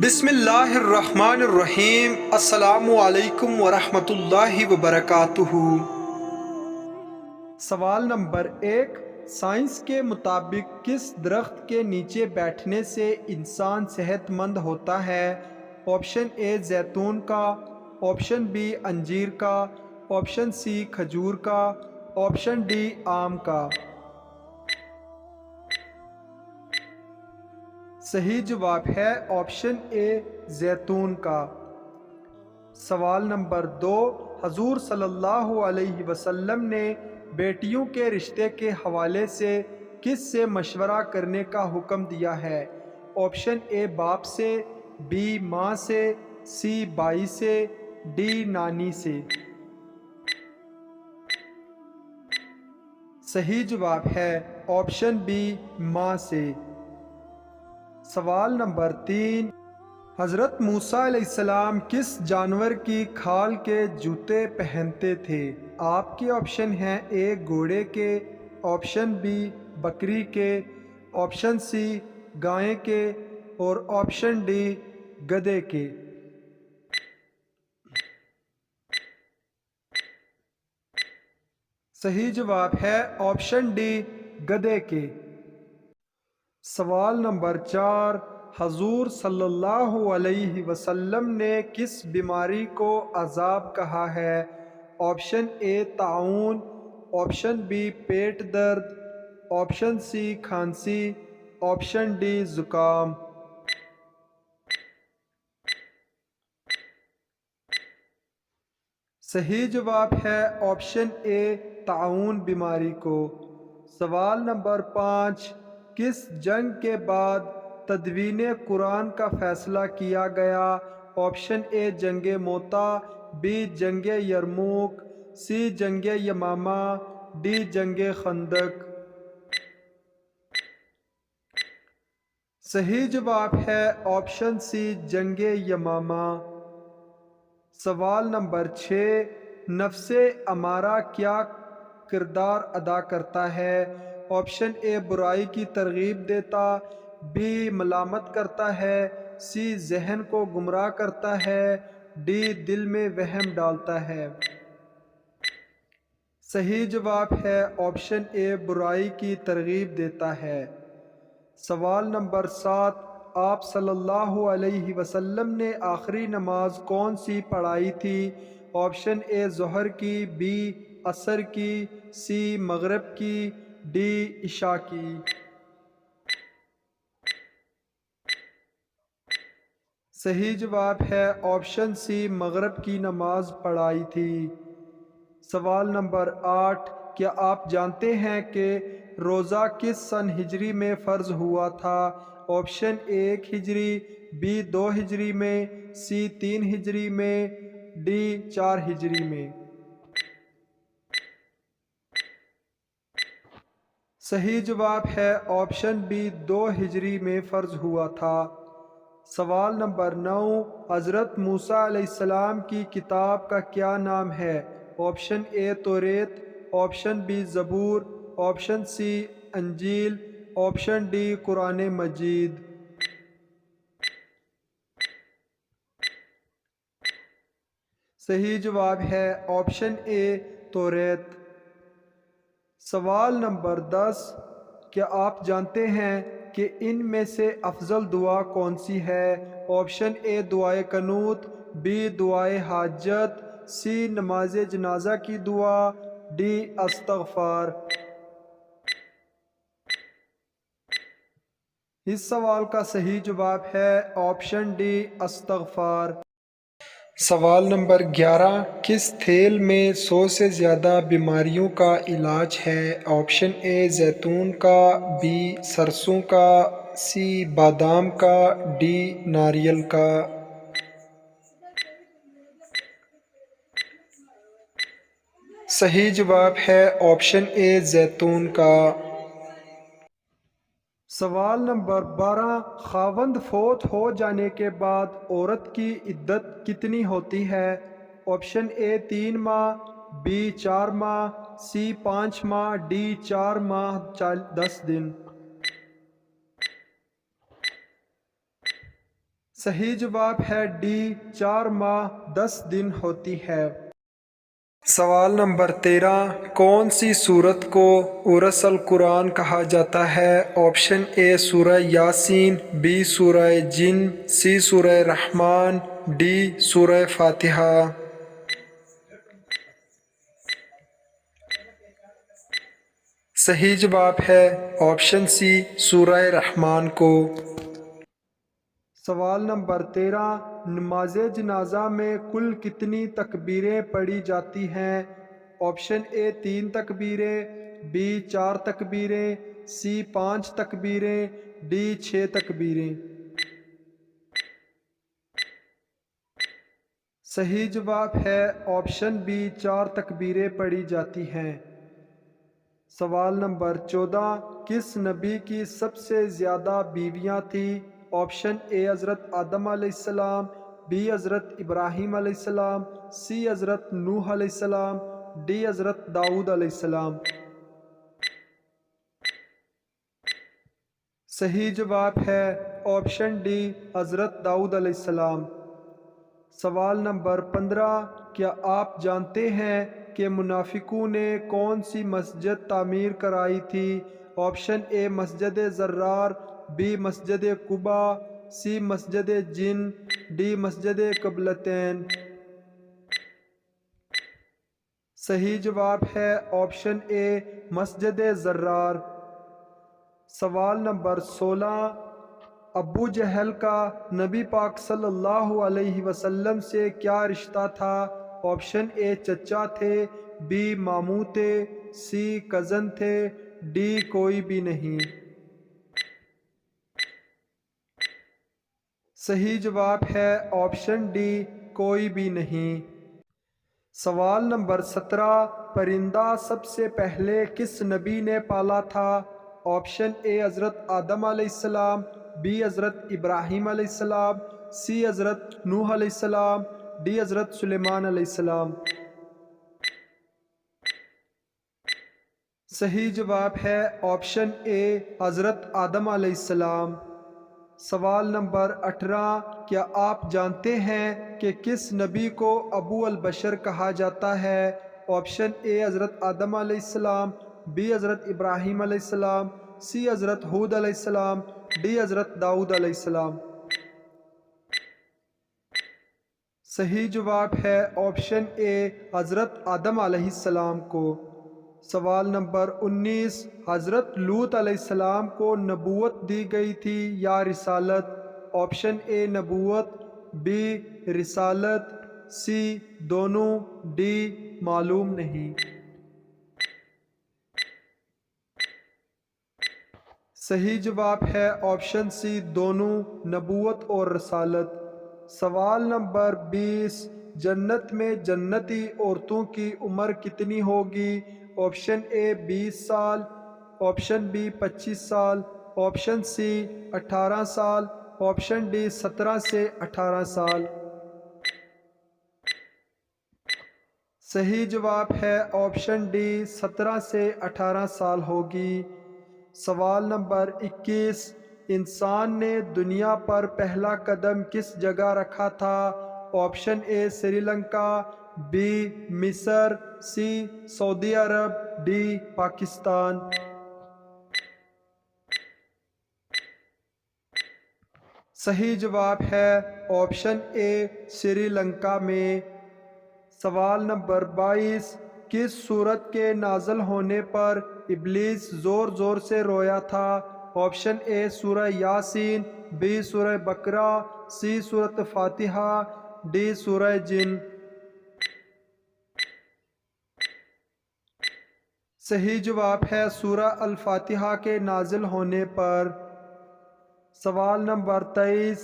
بسم اللہ الرحمن الرحیم۔ السلام علیکم ورحمۃ اللہ وبرکاتہ۔ سوال نمبر 1، سائنس کے مطابق کس درخت کے نیچے بیٹھنے سے انسان صحت مند ہوتا ہے؟ آپشن اے زیتون کا، آپشن بی انجیر کا، آپشن سی کھجور کا، آپشن ڈی آم کا۔ صحیح جواب ہے آپشن اے زیتون کا۔ سوال نمبر 2، حضور صلی اللہ علیہ وسلم نے بیٹیوں کے رشتے کے حوالے سے کس سے مشورہ کرنے کا حکم دیا ہے؟ آپشن اے باپ سے، بی ماں سے، سی بھائی سے، ڈی نانی سے۔ صحیح جواب ہے آپشن بی ماں سے۔ سوال نمبر 3، حضرت موسیٰ علیہ السلام کس جانور کی کھال کے جوتے پہنتے تھے؟ آپ کے آپشن ہیں اے گھوڑے کے، آپشن بی بکری کے، آپشن سی گائے کے اور آپشن ڈی گدھے کے۔ صحیح جواب ہے آپشن ڈی گدھے کے۔ سوال نمبر 4، حضور صلی اللہ علیہ وسلم نے کس بیماری کو عذاب کہا ہے؟ آپشن اے طاعون، آپشن بی پیٹ درد، آپشن سی کھانسی، آپشن ڈی زکام۔ صحیح جواب ہے آپشن اے طاعون بیماری کو۔ سوال نمبر 5، کس جنگ کے بعد تدوین قرآن کا فیصلہ کیا گیا؟ آپشن اے جنگ موتا، بی جنگ یرموک، سی جنگ یمامہ، ڈی جنگ خندق۔ صحیح جواب ہے آپشن سی جنگ یمامہ۔ سوال نمبر 6، نفس امارہ کیا کردار ادا کرتا ہے؟ آپشن اے برائی کی ترغیب دیتا، بی ملامت کرتا ہے، سی ذہن کو گمراہ کرتا ہے، ڈی دل میں وہم ڈالتا ہے۔ صحیح جواب ہے آپشن اے برائی کی ترغیب دیتا ہے۔ سوال نمبر 7، آپ صلی اللہ علیہ وسلم نے آخری نماز کون سی پڑھائی تھی؟ آپشن اے ظہر کی، بی عصر کی، سی مغرب کی، ڈی عشاء کی۔ صحیح جواب ہے آپشن سی مغرب کی نماز پڑھائی تھی۔ سوال نمبر 8، کیا آپ جانتے ہیں کہ روزہ کس سن ہجری میں فرض ہوا تھا؟ آپشن 1 ہجری، بی 2 ہجری میں، سی 3 ہجری میں، ڈی 4 ہجری میں۔ صحیح جواب ہے آپشن بی 2 ہجری میں فرض ہوا تھا۔ سوال نمبر 9، حضرت موسیٰ علیہ السلام کی کتاب کا کیا نام ہے؟ آپشن اے توریت، آپشن بی زبور، آپشن سی انجیل، آپشن ڈی قرآن مجید۔ صحیح جواب ہے آپشن اے توریت۔ سوال نمبر 10، کیا آپ جانتے ہیں کہ ان میں سے افضل دعا کون سی ہے؟ آپشن اے دعائے قنوت، بی دعائے حاجت، سی نماز جنازہ کی دعا، ڈی استغفار۔ اس سوال کا صحیح جواب ہے آپشن ڈی استغفار۔ سوال نمبر 11، کس تیل میں 100 سے زیادہ بیماریوں کا علاج ہے؟ آپشن اے زیتون کا، بی سرسوں کا، سی بادام کا، ڈی ناریل کا۔ صحیح جواب ہے آپشن اے زیتون کا۔ سوال نمبر 12، خاوند فوت ہو جانے کے بعد عورت کی عدت کتنی ہوتی ہے؟ آپشن اے 3 ماہ، بی 4 ماہ، سی 5 ماہ، ڈی 4 ماہ 10 دن۔ صحیح جواب ہے ڈی، 4 ماہ 10 دن ہوتی ہے۔ سوال نمبر 13، کون سی سورت کو ارس القرآن کہا جاتا ہے؟ آپشن اے سورہ یاسین، بی سورہ جن، سی سورہ رحمان، ڈی سورہ فاتحہ۔ صحیح جواب ہے آپشن سی سورہ رحمان کو۔ سوال نمبر 13، نماز جنازہ میں کل کتنی تکبیریں پڑھی جاتی ہیں؟ آپشن اے 3 تکبیریں، بی 4 تکبیریں، سی 5 تکبیریں، ڈی 6 تکبیریں۔ صحیح جواب ہے آپشن بی، 4 تکبیریں پڑھی جاتی ہیں۔ سوال نمبر 14، کس نبی کی سب سے زیادہ بیویاں تھیں؟ آپشن اے حضرت آدم علیہ السلام، بی حضرت ابراہیم علیہ السلام، سی حضرت نوح علیہ السلام، ڈی حضرت داؤد علیہ السلام۔ صحیح جواب ہے آپشن ڈی، حضرت داؤد علیہ السلام۔ سوال نمبر 15، کیا آپ جانتے ہیں کہ منافقوں نے کون سی مسجد تعمیر کرائی تھی؟ Option a Masjid Zarar, be مسجد قباء، سی مسجد جن، ڈی مسجد قبلتین۔ صحیح جواب ہے آپشن اے مسجد زرار۔ سوال نمبر 16، ابو جہل کا نبی پاک صلی اللہ علیہ وسلم سے کیا رشتہ تھا؟ آپشن اے چچا تھے، بی ماموں تھے، سی کزن تھے، ڈی کوئی بھی نہیں۔ صحیح جواب ہے آپشن ڈی، کوئی بھی نہیں۔ سوال نمبر 17، پرندہ سب سے پہلے کس نبی نے پالا تھا؟ آپشن اے حضرت آدم علیہ السلام، بی حضرت ابراہیم علیہ السلام، سی حضرت نوح علیہ السلام، ڈی حضرت سلیمان علیہ السلام۔ صحیح جواب ہے آپشن اے حضرت آدم علیہ السلام۔ سوال نمبر 18، کیا آپ جانتے ہیں کہ کس نبی کو ابو البشر کہا جاتا ہے؟ آپشن اے حضرت آدم علیہ السلام، بی حضرت ابراہیم علیہ السلام، سی حضرت ہود علیہ السلام، ڈی حضرت داؤد علیہ السلام۔ صحیح جواب ہے آپشن اے حضرت آدم علیہ السلام کو۔ سوال نمبر 19، حضرت لوط علیہ السلام کو نبوت دی گئی تھی یا رسالت؟ آپشن اے نبوت، بی رسالت، سی دونوں، ڈی معلوم نہیں۔ صحیح جواب ہے آپشن سی دونوں، نبوت اور رسالت۔ سوال نمبر 20، جنت میں جنتی عورتوں کی عمر کتنی ہوگی؟ آپشن اے 20 سال، آپشن بی 25 سال، آپشن سی 18 سال، آپشن ڈی 17 سے 18 سال۔ صحیح جواب ہے آپشن ڈی، 17 سے 18 سال ہوگی۔ سوال نمبر 21، انسان نے دنیا پر پہلا قدم کس جگہ رکھا تھا؟ Option A Sri Lanka, B مصر، سی سعودی عرب، ڈی پاکستان۔ صحیح جواب ہے آپشن اے سری لنکا میں۔ سوال نمبر 22، کس سورت کے نازل ہونے پر ابلیس زور زور سے رویا تھا؟ آپشن اے سورہ یاسین، بی سورہ بقرہ، سی سورۃ فاتحہ، ڈی سورہ جن۔ صحیح جواب ہے سورہ الفاتحہ کے نازل ہونے پر۔ سوال نمبر 23،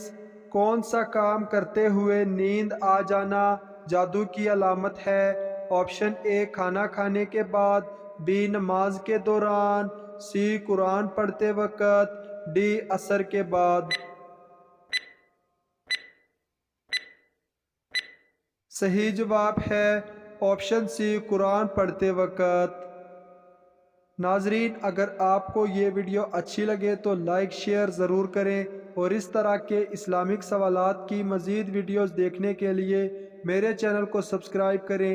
کون سا کام کرتے ہوئے نیند آ جانا جادو کی علامت ہے؟ آپشن اے کھانا کھانے کے بعد، بی نماز کے دوران، سی قرآن پڑھتے وقت، ڈی عصر کے بعد۔ صحیح جواب ہے آپشن سی قرآن پڑھتے وقت۔ ناظرین، اگر آپ کو یہ ویڈیو اچھی لگے تو لائک شیئر ضرور کریں، اور اس طرح کے اسلامک سوالات کی مزید ویڈیوز دیکھنے کے لیے میرے چینل کو سبسکرائب کریں۔